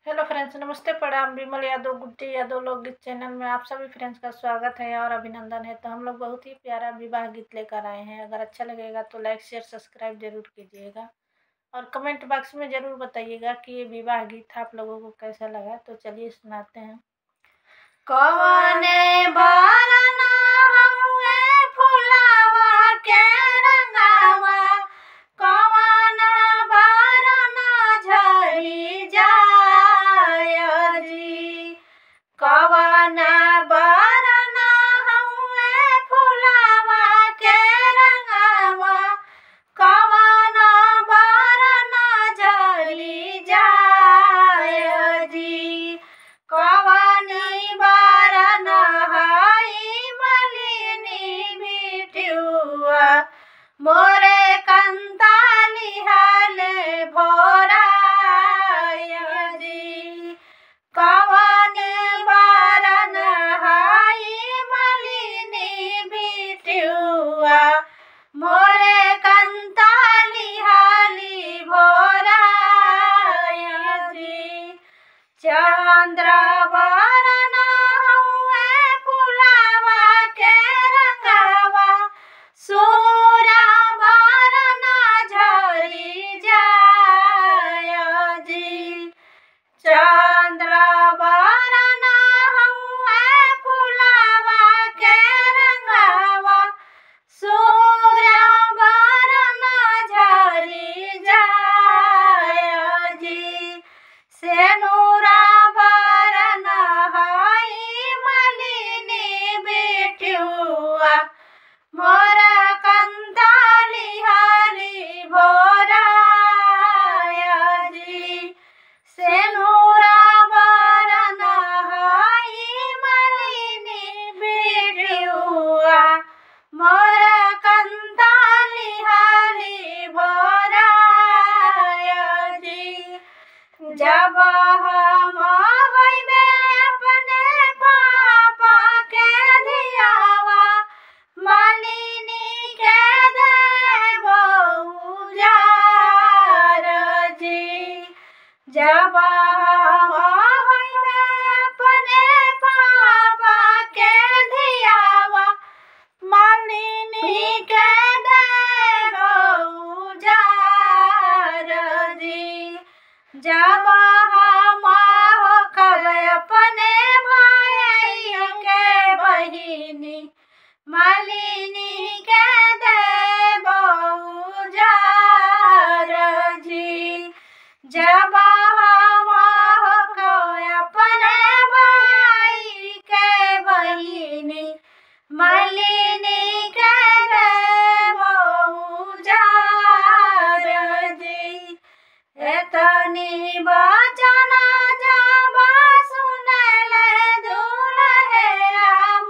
Hello friends, नमस्ते, प्रणाम। विमल यादव, गुड्डी यादव लोकगीत चैनल में आप सभी फ्रेंड्स का स्वागत है और अभिनंदन है। तो हम लोग बहुत ही प्यारा विवाह गीत लेकर आए हैं। अगर अच्छा लगेगा तो लाइक शेयर सब्सक्राइब जरूर कीजिएगा और कमेंट बॉक्स में जरूर बताइएगा कि ये विवाह गीत आप लोगों को कैसा लगा। तो चलिए सुनाते हैं। कौने बारना हउए फुलावा के रंगावा, कौन बारना झरी जाय जी। कौन बारना हउए फुलावा के रंगावा, कौन बारना झरी जाय जी। कवनी बारन हाई मलिनी बिटियुआ, मोरे कंताली हाले भोराय जी। कवनी बारन हाई मलिनी बिटियुआ, मोरे कंताली हाली भोराय जी। चंद्र बारना हउए फुलावा के रंगावा, सूरा बारना झरी जाय जी। चंद्र बारना हउए फुलावा के रंगावा, सूरा बारना झरी जाय जी। सेनुरा बारन हाई मलिनी बिटियुआ, मोरा कंताली हाली भोराय जी। सेनुरा बारन हाई मलिनी बिटियुआ, मोरा कंताली हाली भोराय जी। जब हम होइबे अपने पापा के धियावा, मालिनी के देबो उजार जी। जब हम होइबे अपने पापा के धियावा, मालिनी के देबो उजार जी। जब हम होकर अपने भाई के बहिनी, मालिनी के देबो उजार जी। जब हम होकर अपने भाई के बहिनी, मालिनी के देबो उजार जी। एतनी वचन जब सुनले दुल्हे राम,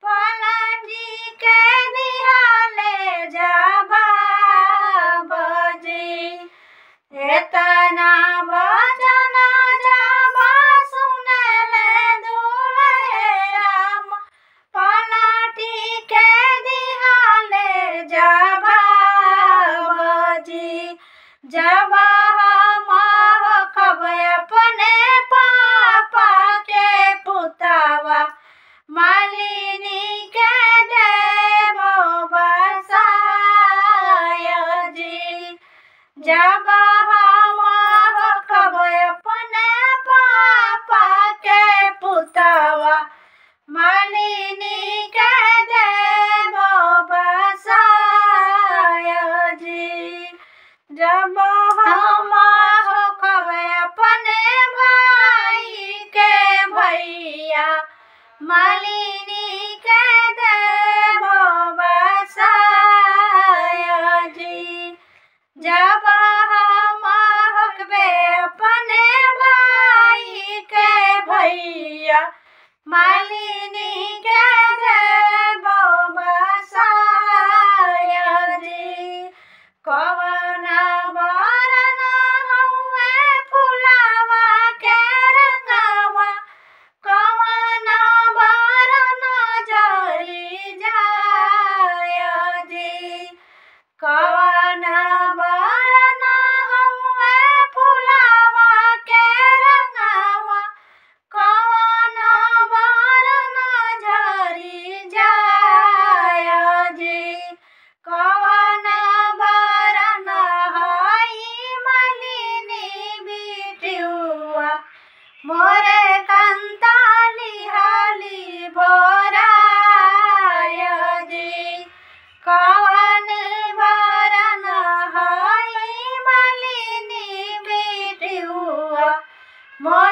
पलटी के दिहले जवाब जी। एतना वचन जब सुनले दुल्हे राम, पलटी के दिहले जवाब जी। जब हम होखब अपने कवन बरन हई मलिनी बिटियुआ मोरे कंताली हाली भोराय जी। कवन बरन हई मलिनी बिटियुआ मोरे